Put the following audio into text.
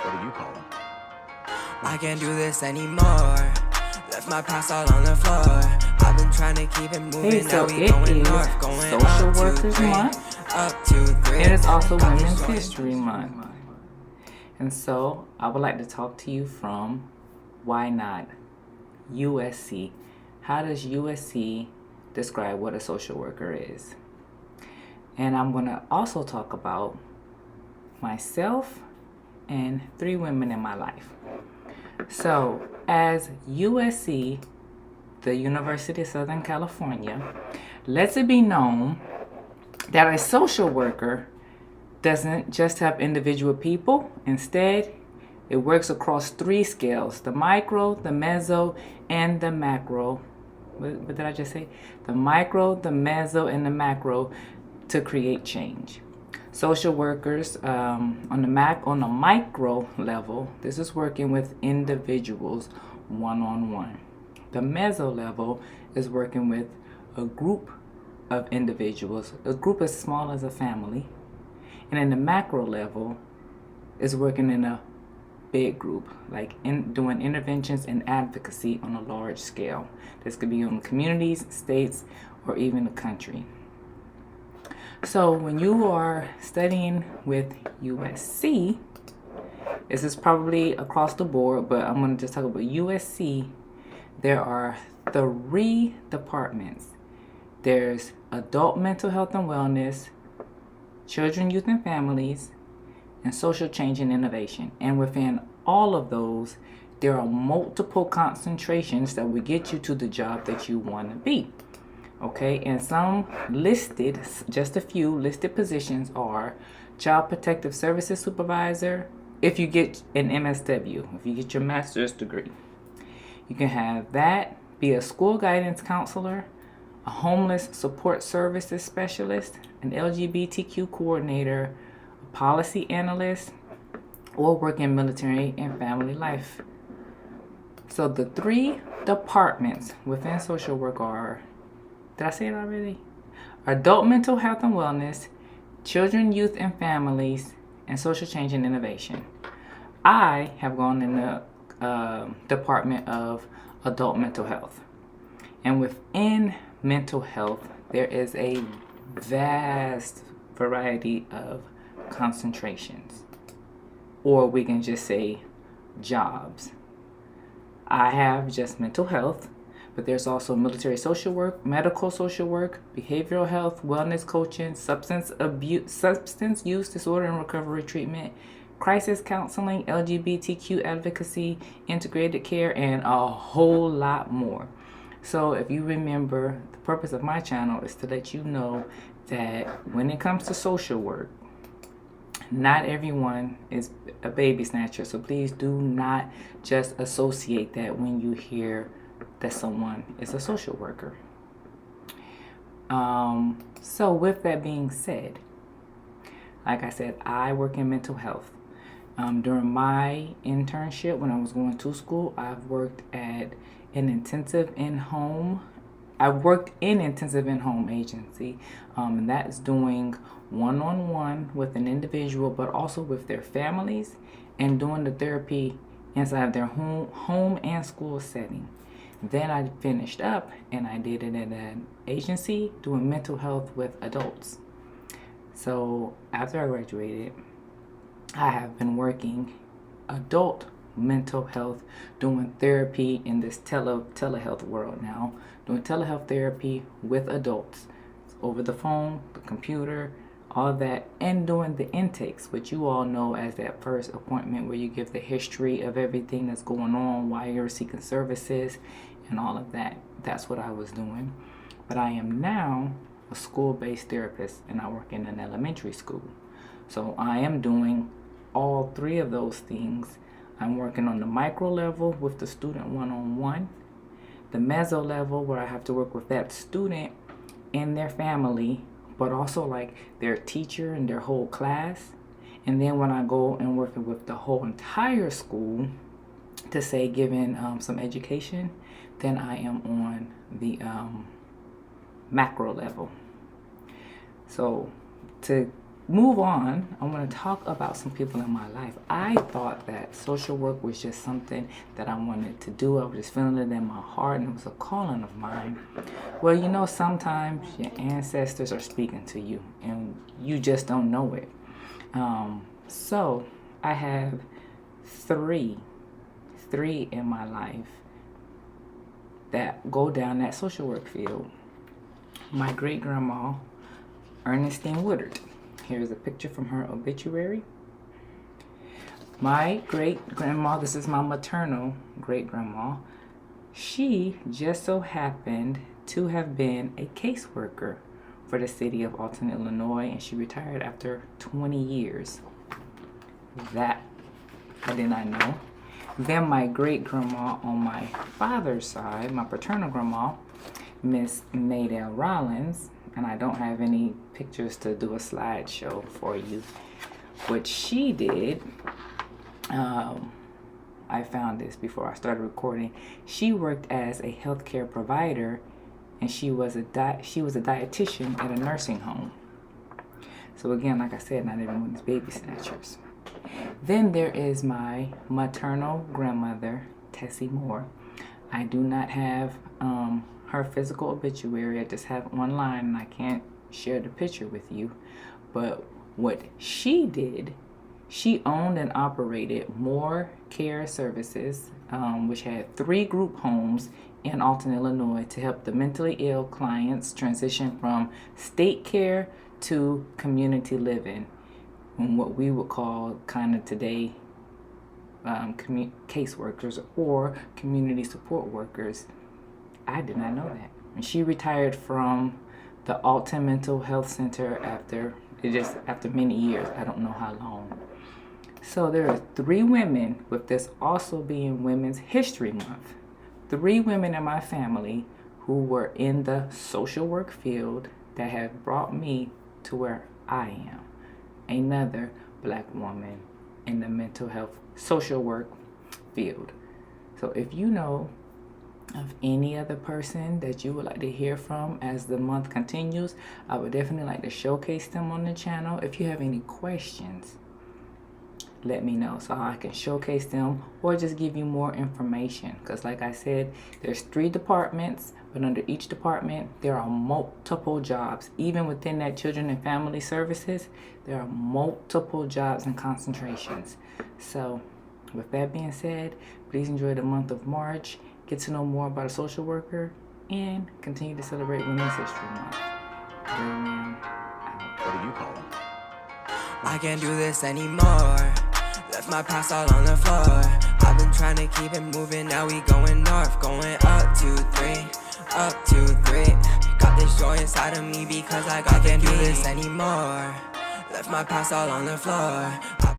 What do you call them? I can't do this anymore. Left my past all on the floor. I've been trying to keep it moving. Hey, so now we it going is north, going Social up Workers 2, 3, Month. up 2, 3. It is also Women's History Month. And so I would like to talk to you from why not USC. How does USC describe what a social worker is? And I'm going to also talk about myself and 3 women in my life. So, as USC, the University of Southern California, lets it be known that a social worker doesn't just help individual people. Instead, it works across 3 scales: the micro, the meso, and the macro. What did I just say? The micro, the meso, and the macro to create change. Social workers on the micro level, this is working with individuals one-on-one. The meso level is working with a group of individuals, a group as small as a family. And in the macro level is working in a big group, like doing interventions and advocacy on a large scale. This could be on communities, states, or even the country. So when you are studying with USC, this is probably across the board, but I'm going to just talk about USC. There are 3 departments. There's adult mental health and wellness, children, youth, and families, and social change and innovation. And within all of those, there are multiple concentrations that will get you to the job that you want to be. Okay, and some listed, just a few listed positions are Child Protective Services Supervisor, if you get an MSW, if you get your master's degree. You can have that, be a school guidance counselor, a homeless support services specialist, an LGBTQ coordinator, a policy analyst, or work in military and family life. So the 3 departments within social work are, did I say it already? Adult mental health and wellness, children, youth, and families, and social change and innovation. I have gone in the department of adult mental health. And within mental health, there is a vast variety of concentrations, or we can just say jobs. I have just mental health, but there's also military social work, medical social work, behavioral health, wellness coaching, substance use disorder and recovery treatment, crisis counseling, LGBTQ advocacy, integrated care, and a whole lot more. So if you remember, the purpose of my channel is to let you know that when it comes to social work, not everyone is a baby snatcher. So please do not just associate that when you hear that someone is a social worker. So with that being said, like I said, I work in mental health. During my internship when I was going to school, I've worked at an intensive in-home agency, and that is doing one-on-one with an individual, but also with their families, and doing the therapy inside of their home and school setting. Then I finished up and I did it at an agency doing mental health with adults. So after I graduated, I have been working adult mental health, doing therapy in this telehealth world now, doing telehealth therapy with adults over the phone, the computer, all that, and doing the intakes, which you all know as that first appointment where you give the history of everything that's going on, why you're seeking services, and all of that. That's what I was doing. But I am now a school-based therapist, and I work in an elementary school. So I am doing all 3 of those things. I'm working on the micro level with the student one-on-one, the meso level where I have to work with that student and their family, but also like their teacher and their whole class. And then when I go and working with the whole entire school to say giving some education, then I am on the macro level. So to move on, I want to talk about some people in my life. I thought that social work was just something that I wanted to do. I was just feeling it in my heart, and it was a calling of mine. Well, you know, sometimes your ancestors are speaking to you, and you just don't know it. So I have three in my life that go down that social work field. My great-grandma, Ernestine Woodard. Here's a picture from her obituary. My great-grandma, this is my maternal great-grandma, she just so happened to have been a caseworker for the city of Alton, Illinois, and she retired after 20 years. That I did not know. Then my great-grandma on my father's side, my paternal grandma, Miss Maydell Rollins, and I don't have any pictures to do a slideshow for you. What she did, I found this before I started recording. She worked as a healthcare provider, and she was a dietitian at a nursing home. So again, like I said, not everyone's baby snatchers. Then there is my maternal grandmother, Tessie Moore. I do not have her physical obituary. I just have online, and I can't share the picture with you. But what she did, she owned and operated More Care Services, which had 3 group homes in Alton, Illinois, to help the mentally ill clients transition from state care to community living, and what we would call kind of today caseworkers or community support workers. I did not know that. And she retired from the Alton Mental Health Center after many years. I don't know how long. So there are 3 women, with this also being Women's History Month, 3 women in my family who were in the social work field that have brought me to where I am, another Black woman in the mental health social work field. So if you know of any other person that you would like to hear from as the month continues, I would definitely like to showcase them on the channel. If you have any questions, let me know so I can showcase them or just give you more information, because like I said, there's 3 departments, but under each department there are multiple jobs. Even within that children and family services, there are multiple jobs and concentrations. So with that being said, please enjoy the month of March, get to know more about a social worker, and continue to celebrate Women's History Month. RealRam out. What do you call them? I can't do this anymore. Left my past all on the floor. I've been trying to keep it moving. Now we going north, going up 2, 3, up 2, 3. Got this joy inside of me because I can't do this anymore. Left my past all on the floor.